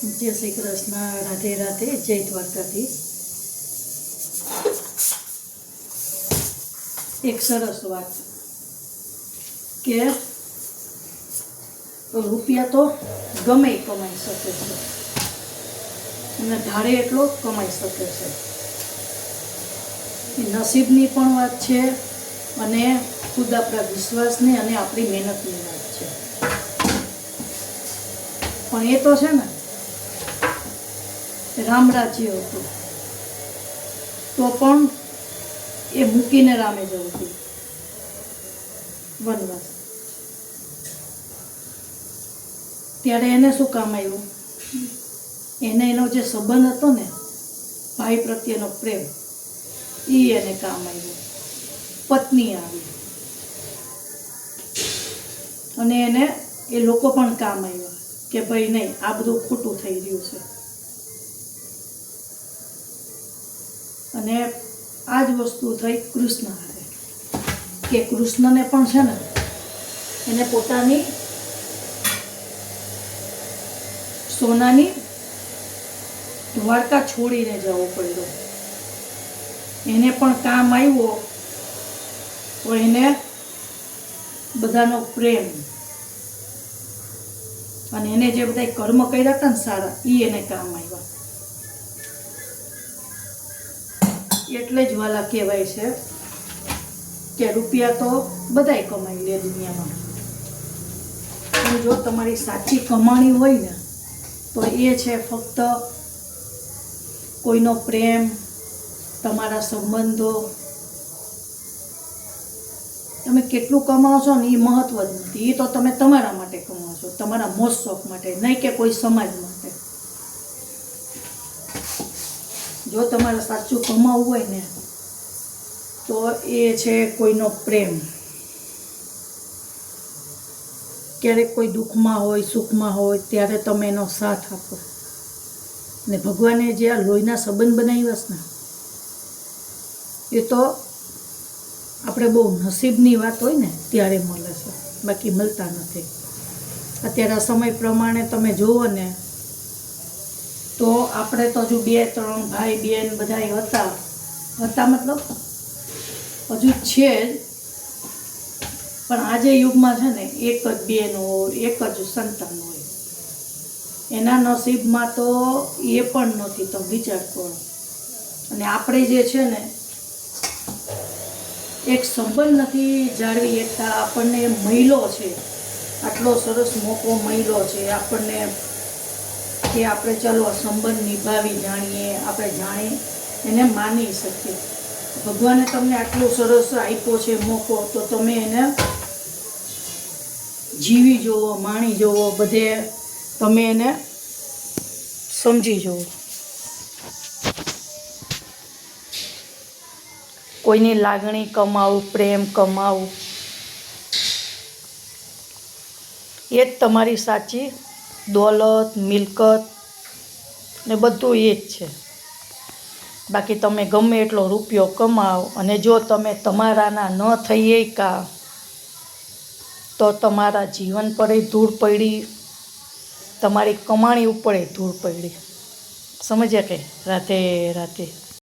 जय श्री कृष्ण। राधे राधे। जय द्वारकाधीश। एक सरस बात के रूपिया तो गमे कमाई सके छे अने धारे एटलो कमाई सके छे। नसीबनी पण वात छे अने खुद आपणा विश्वासनी अने आपणी मेहनतनी वात छे। पण ए तो छे ने राम राज्य हतुं तो पण ए मूकीने रामे जवुं हतुं वनवास। त्यारे एने शुं काम आव्युं? एने एनो जे संबंध हतो ने भाई प्रत्येनो प्रेम ई एने काम आव्युं। पत्नी आवी अने एने ए लोको पण काम आव्या के भाई नहीं आ बधुं खोटुं थई रह्युं छे। अने आज वस्तु थई कृष्ण हारे के कृष्ण ने पण छे ने एने पोतानी सोनानी द्वारका छोड़ीने जवुं पड्युं। एने पण काम आव्यो तो एने बधानो प्रेम अने एने जे बधाय कर्म कर्या हता ने सारा ई एने काम आव्या। एटले ज वाला कहेवाय छे के रूपिया तो बधाय कमाई ले दुनियामां, पण जो तमारी साची कमाणी होय ने तो ए छे फक्त कोईनो प्रेम, तमारा संबंधो। तमे केटલું कमाओ छो ने ए महत्व ज नथी। ए तो तमे तमारा माटे कमाओ छो, तमारा मोज शोख माटे, नहीं के कोई समाज माटे। जो तमारे साचुं कमावुं होय ने तो ए छे कोईनो प्रेम। क्यारेक कोई दुखमां होय, सुखमां होय त्यारे तमे एनो साथ आपो। ने भगवाने जे आ लोहीना संबंध बनाव्या छे ने ए तो आपणे बहु नसीबनी वात होय ने त्यारे मळे छे, बाकी मळता नथी। अत्यारे समय प्रमाणे तमे जोवो ने तो आपणे तो जो 2-3 भाई बेन बधाय हता मतलब हजू छे ज, पण आजे युगमां छे ने एक ज बेन होय, एक ज संतान होय। एना नसीबमां तो ए पण नथी। तो विचार करो। अने आपणे जे छे ने एक संबंध नथी जाळवी शकता। आपणने मळ्यो छे, आटलो सरस मोको मळ्यो छे आपणने कि आपणे चलो संबंध निभावी जाणीए, आपणे जाणी एने मानी सकीए। भगवाने तमने आटलो सरस आप्यो छे मोको तो तमे एने जीवी जोवो, माणी जोवो, बधे तमे एने समझी जोवो। कोईनी लागणी कमावू, प्रेम कमावू ए ज तमारी साची दौलत, मिलकत ने बधुं ए ज छे। बाकी तमे गमे एटलो रूपियो कमाओ अने जो तमे तमाराना न थई शक्या तो तमारा जीवन पर धूळ पड़ी, तमारी कमाणी उपरे धूळ पड़ी। समझ्या के? राधे राधे।